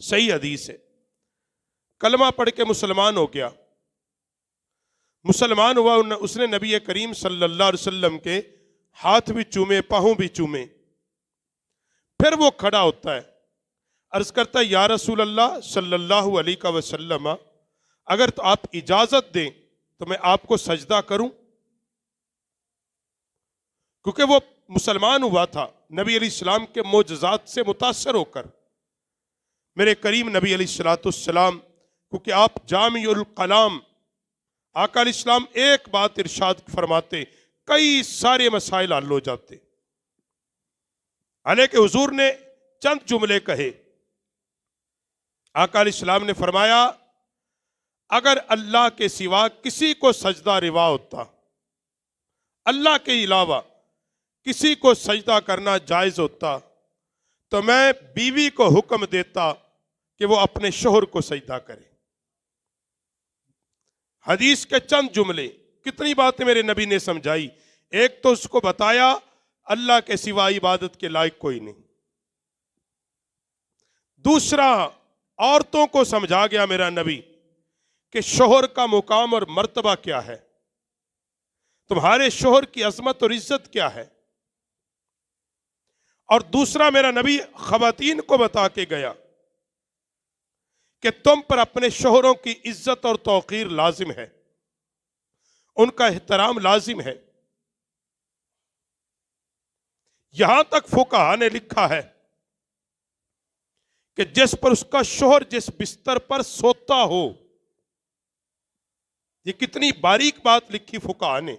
सही हदीस है। कलमा पढ़ के मुसलमान हो गया, मुसलमान हुआ, उसने नबी करीम सल्लल्लाहु अलैहि वसल्लम के हाथ भी चूमे, पाँव भी चूमे। फिर वो खड़ा होता है, अर्ज करता है या रसूल अल्लाह सल्लल्लाहु अलैहि वसल्लम, अगर तो आप इजाजत दें तो मैं आपको सजदा करूं। क्योंकि वो मुसलमान हुआ था नबी अलैहिस्सलाम के मोजज़ात से मुतासर होकर। मेरे करीम नबी अलैहिस्सलाम, क्योंकि आप जामिउल कलाम, आका अलैहिस्सलाम एक बात इरशाद फरमाते, कई सारे मसाइल हल हो जाते। हालांकि हुजूर ने चंद जुमले कहे। आका अलैहिस्सलाम ने फरमाया, अगर अल्लाह के सिवा किसी को सजदा रिवा होता, अल्लाह के अलावा किसी को सजदा करना जायज होता, तो मैं बीवी को हुक्म देता कि वो अपने शोहर को सजदा करे। हदीस के चंद जुमले, कितनी बातें मेरे नबी ने समझाई। एक तो उसको बताया अल्लाह के सिवा इबादत के लायक कोई नहीं। दूसरा, औरतों को समझा गया मेरा नबी कि शोहर का मुकाम और मर्तबा क्या है, तुम्हारे शोहर की अजमत और इज्जत क्या है। और दूसरा, मेरा नबी खवातीन को बता के गया कि तुम पर अपने शोहरों की इज्जत और तौकीर लाजिम है, उनका एहतराम लाजिम है। यहां तक फुकाहा ने लिखा है कि जिस पर उसका शोहर जिस बिस्तर पर सोता हो, ये कितनी बारीक बात लिखी फुकाहा ने,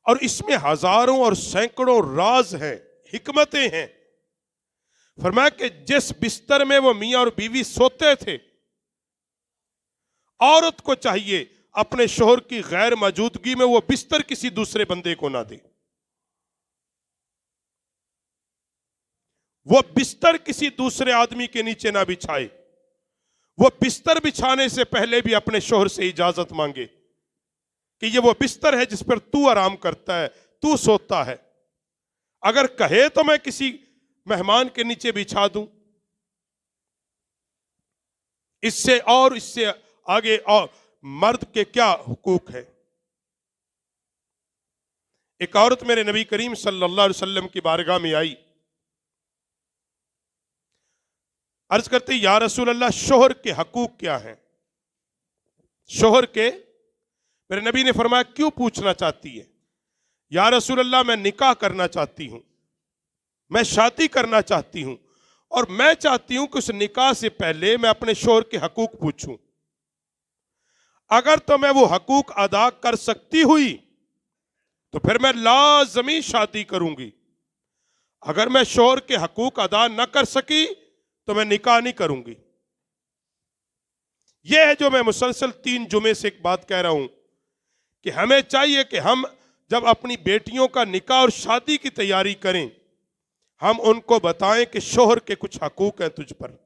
और इसमें हजारों और सैकड़ों राज हैं, हिकमतें हैं। फरमाया कि जिस बिस्तर में वो मियां और बीवी सोते थे, औरत को चाहिए अपने शोहर की गैर मौजूदगी में वो बिस्तर किसी दूसरे बंदे को ना दे, वो बिस्तर किसी दूसरे आदमी के नीचे ना बिछाए, वो बिस्तर बिछाने से पहले भी अपने शोहर से इजाजत मांगे कि ये वो बिस्तर है जिस पर तू आराम करता है, तू सोता है। अगर कहे तो मैं किसी मेहमान के नीचे बिछा दूं। इससे आगे और मर्द के क्या हुकूक है। एक औरत मेरे नबी करीम सल्लल्लाहु अलैहि वसल्लम की बारगाह में आई, अर्ज करते या रसूल अल्लाह, शोहर के हकूक क्या हैं। शोहर के, मेरे नबी ने फरमाया क्यों पूछना चाहती है। या रसूल अल्लाह, मैं निकाह करना चाहती हूं, मैं शादी करना चाहती हूं, और मैं चाहती हूं कि उस निकाह से पहले मैं अपने शोहर के हकूक पूछूं। अगर तो मैं वो हकूक अदा कर सकती हुई तो फिर मैं लाजमी शादी करूंगी। अगर मैं शोहर के हकूक अदा न कर सकी तो मैं निकाह नहीं करूंगी। यह है जो मैं मुसलसल 3 जुमे से एक बात कह रहा हूं कि हमें चाहिए कि हम जब अपनी बेटियों का निकाह और शादी की तैयारी करें, हम उनको बताएं कि शोहर के कुछ हकूक हैं तुझ पर।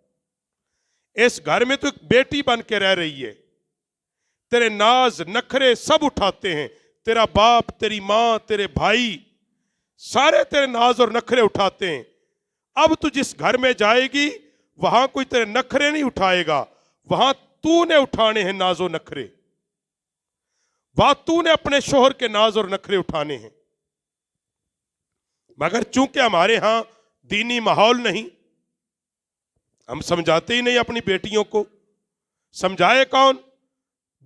इस घर में तो एक बेटी बन के रह रही है, तेरे नाज नखरे सब उठाते हैं, तेरा बाप, तेरी मां, तेरे भाई, सारे तेरे नाज और नखरे उठाते हैं। अब तू जिस घर में जाएगी वहां कोई तेरे नखरे नहीं उठाएगा, वहां तूने उठाने हैं नाजो नखरे, वहां तूने अपने शोहर के नाज और नखरे उठाने हैं। मगर चूंकि हमारे यहां दीनी माहौल नहीं, हम समझाते ही नहीं अपनी बेटियों को। समझाए कौन?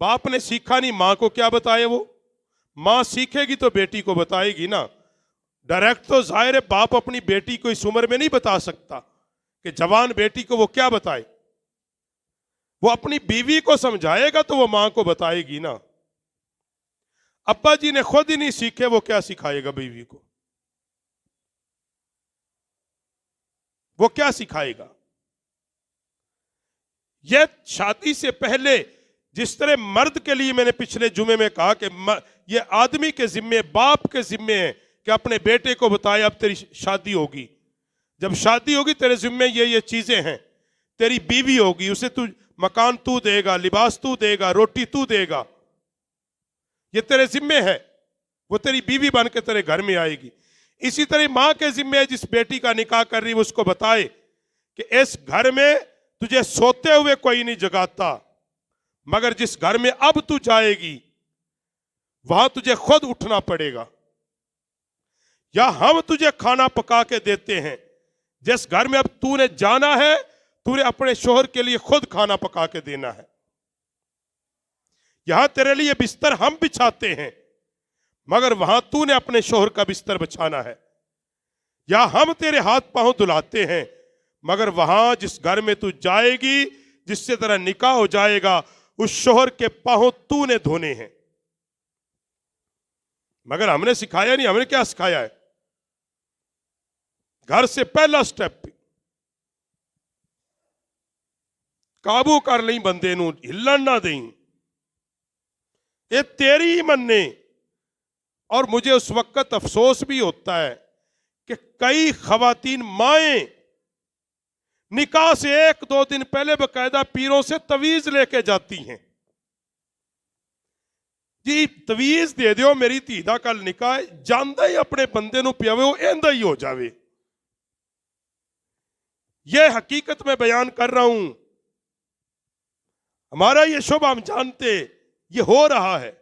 बाप ने सीखा नहीं, मां को क्या बताए वो। मां सीखेगी तो बेटी को बताएगी ना। डायरेक्ट तो जाहिर है बाप अपनी बेटी को इस उम्र में नहीं बता सकता कि जवान बेटी को वो क्या बताए। वो अपनी बीवी को समझाएगा तो वो मां को बताएगी ना। अब्बा जी ने खुद ही नहीं सीखे, वो क्या सिखाएगा बीवी को? वो क्या सिखाएगा? यह शादी से पहले जिस तरह मर्द के लिए मैंने पिछले जुमे में कहा कि यह आदमी के जिम्मे, बाप के जिम्मे है कि अपने बेटे को बताए अब तेरी शादी होगी, जब शादी होगी तेरे जिम्मे ये चीजें हैं, तेरी बीवी होगी, उसे तू मकान तू देगा, लिबास तू देगा, रोटी तू देगा, ये तेरे जिम्मे है, वो तेरी बीवी बन के तेरे घर में आएगी। इसी तरह मां के जिम्मे जिस बेटी का निकाह कर रही है उसको बताए कि इस घर में तुझे सोते हुए कोई नहीं जगाता, मगर जिस घर में अब तू जाएगी वहां तुझे खुद उठना पड़ेगा। या हम तुझे खाना पका के देते हैं, जिस घर में अब तूने जाना है तूने अपने शोहर के लिए खुद खाना पका के देना है। यहां तेरे लिए बिस्तर हम बिछाते हैं, मगर वहां तूने अपने शोहर का बिस्तर बिछाना है। या हम तेरे हाथ पांव धुलाते हैं, मगर वहां जिस घर में तू जाएगी, जिससे तेरा निकाह हो जाएगा, उस शोहर के पांव तूने धोने हैं। मगर हमने सिखाया नहीं। हमने क्या सिखाया है? घर से पहला स्टेप काबू कर ली बंदे नू, हिलन ना दें, ये तेरी ही मनने। और मुझे उस वक्त अफसोस भी होता है कि कई खवातीन माएं निकाह से 1-2 दिन पहले बकायदा पीरों से तवीज लेके जाती हैं। जी तवीज दे दो मेरी धी दा कल निकाह, जानदा ही अपने बंदे नू पियावे वो इंदा ही हो जावे। ये हकीकत में बयान कर रहा हूं, हमारा ये शुभ हम जानते ये हो रहा है।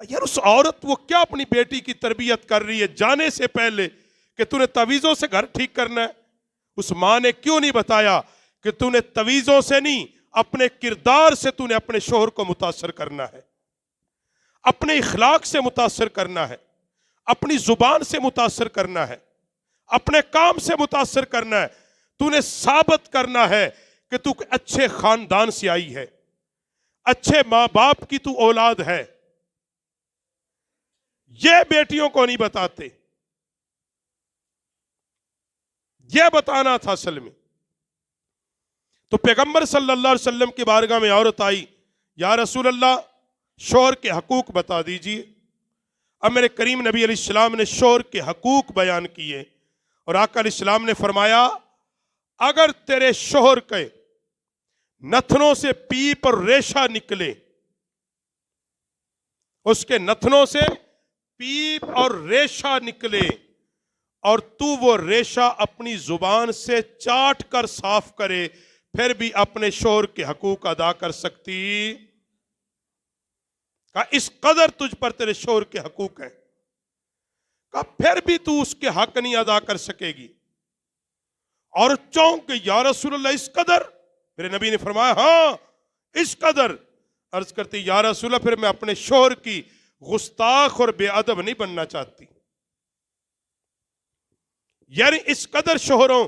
यार उस औरत वो क्या अपनी बेटी की तरबियत कर रही है जाने से पहले कि तूने तवीजों से घर ठीक करना है। उस मां ने क्यों नहीं बताया कि तूने तवीजों से नहीं, अपने किरदार से तूने अपने शोहर को मुतासर करना है, अपने इखलाक से मुतासर करना है, अपनी जुबान से मुतासर करना है, अपने काम से मुतासर करना है। तूने साबित करना है कि तू अच्छे खानदान से आई है, अच्छे मां बाप की तू औलाद है। ये बेटियों को नहीं बताते, ये बताना था असल में। तो पैगंबर सल्लल्लाहु अलैहि वसल्लम की बारगाह में औरत आई, या रसूल अल्लाह शोहर के हकूक बता दीजिए। अब मेरे करीम नबी अलैहिस्सलाम ने शोहर के हकूक बयान किए और आका अलैहिस्सलाम ने फरमाया, अगर तेरे शोहर के नथनों से पीप और रेशा निकले, उसके नथनों से पीप और रेशा निकले और तू वो रेशा अपनी जुबान से चाट कर साफ करे, फिर भी अपने शोहर के हकूक अदा कर सकती? कहा इस कदर तुझ पर तेरे शोहर के हकूक हैं। कहा फिर भी तू उसके हक नहीं अदा कर सकेगी। और चौंक गई, या रसूल अल्लाह इस कदर? मेरे नबी ने फरमाया हाँ इस कदर। अर्ज करती, या रसूल अल्लाह फिर मैं अपने शोहर की गुस्ताख और बेअदब नहीं बनना चाहती। यानी इस कदर शोहरों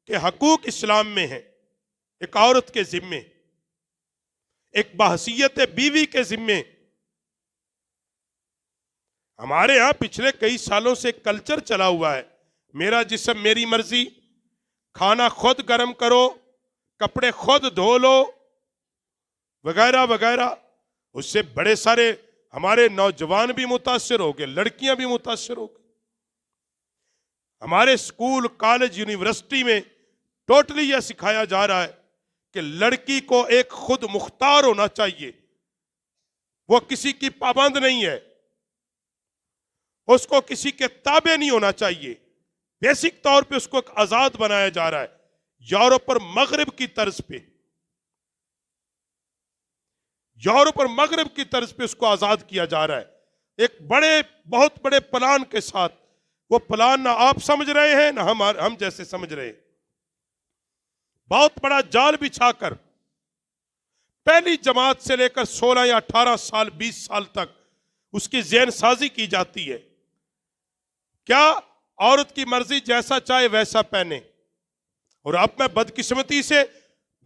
के हकूक इस्लाम में है। एक औरत के जिम्मे, एक बहसीयत बीवी के जिम्मे। हमारे यहां पिछले कई सालों से कल्चर चला हुआ है, मेरा जिस्म मेरी मर्जी, खाना खुद गर्म करो, कपड़े खुद धो लो, वगैरह वगैरह। उससे बड़े सारे हमारे नौजवान भी मुतासिर हो गए, लड़कियां भी मुतासिर हो गई। हमारे स्कूल कॉलेज यूनिवर्सिटी में टोटली यह सिखाया जा रहा है कि लड़की को एक खुद मुख्तार होना चाहिए, वो किसी की पाबंद नहीं है, उसको किसी के ताबे नहीं होना चाहिए। बेसिक तौर पे उसको एक आजाद बनाया जा रहा है, यूरोप और मगरिब की तर्ज पे, यूरोप और मगरिब की तर्ज पे उसको आजाद किया जा रहा है एक बड़े बहुत बड़े प्लान के साथ। वो प्लान ना आप समझ रहे हैं ना हम जैसे समझ रहे हैं। बहुत बड़ा जाल बिछाकर पहली जमात से लेकर 16 या 18 साल 20 साल तक उसकी ज़हन साजी की जाती है। क्या औरत की मर्जी जैसा चाहे वैसा पहने। और अब मैं बदकिस्मती से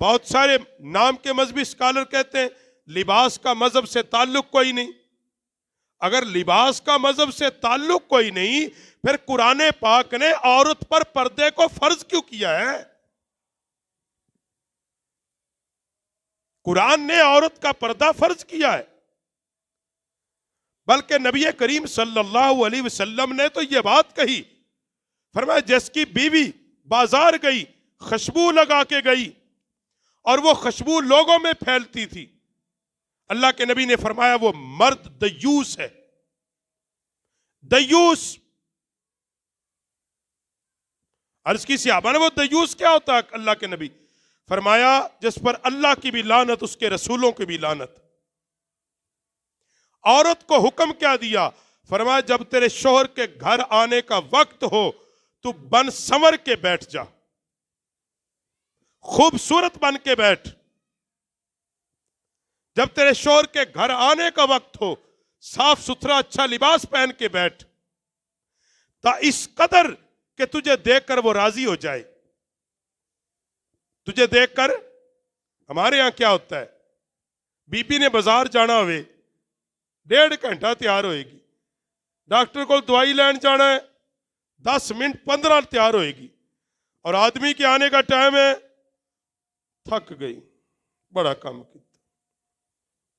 बहुत सारे नाम के मजहबी स्कॉलर कहते हैं लिबास का मजहब से ताल्लुक कोई नहीं। अगर लिबास का मजहब से ताल्लुक कोई नहीं, फिर कुरान पाक ने औरत पर पर्दे को फर्ज क्यों किया है? कुरान ने औरत का पर्दा फर्ज किया है, बल्कि नबी करीम सल्लल्लाहु अलैहि वसल्लम ने तो यह बात कही, फरमाया जिसकी बीवी बाजार गई, खुशबू लगा के गई और वो खुशबू लोगों में फैलती थी, अल्लाह के नबी ने फरमाया वो मर्द दयूस है। दयूस अर्ज की सहाबा ने, वो दयूस क्या होता है अल्लाह के नबी? फरमाया, जिस पर अल्लाह की भी लानत, उसके रसूलों की भी लानत। औरत को हुक्म क्या दिया? फरमाया, जब तेरे शोहर के घर आने का वक्त हो तू बन संवर के बैठ जा, खूबसूरत बन के बैठ। जब तेरे शोहर के घर आने का वक्त हो, साफ सुथरा अच्छा लिबास पहन के बैठ, ता इस कदर कि तुझे देखकर वो राजी हो जाए। तुझे देखकर, हमारे यहां क्या होता है, बीबी ने बाजार जाना हुए 1.5 घंटा तैयार होएगी, डॉक्टर को दवाई लैन जाना है 10 मिनट 15 तैयार होएगी, और आदमी के आने का टाइम है, थक गई, बड़ा काम किया,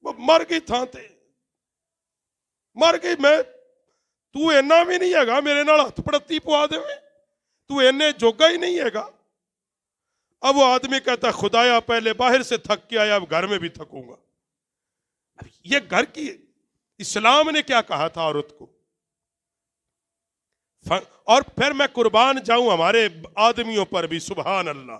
वो मर गई थां ते, मर गई। मैं, तू इन्ना भी नहीं हैगा मेरे नाल हथ पड़ती पवा देवे, तू इन्ने जोगा ही नहीं हैगा। अब वो आदमी कहता, खुदाया पहले बाहर से थक के आया, अब घर में भी थकूंगा। ये घर की, इस्लाम ने क्या कहा था औरत को? और फिर मैं कुर्बान जाऊं हमारे आदमियों पर भी, सुभान अल्लाह,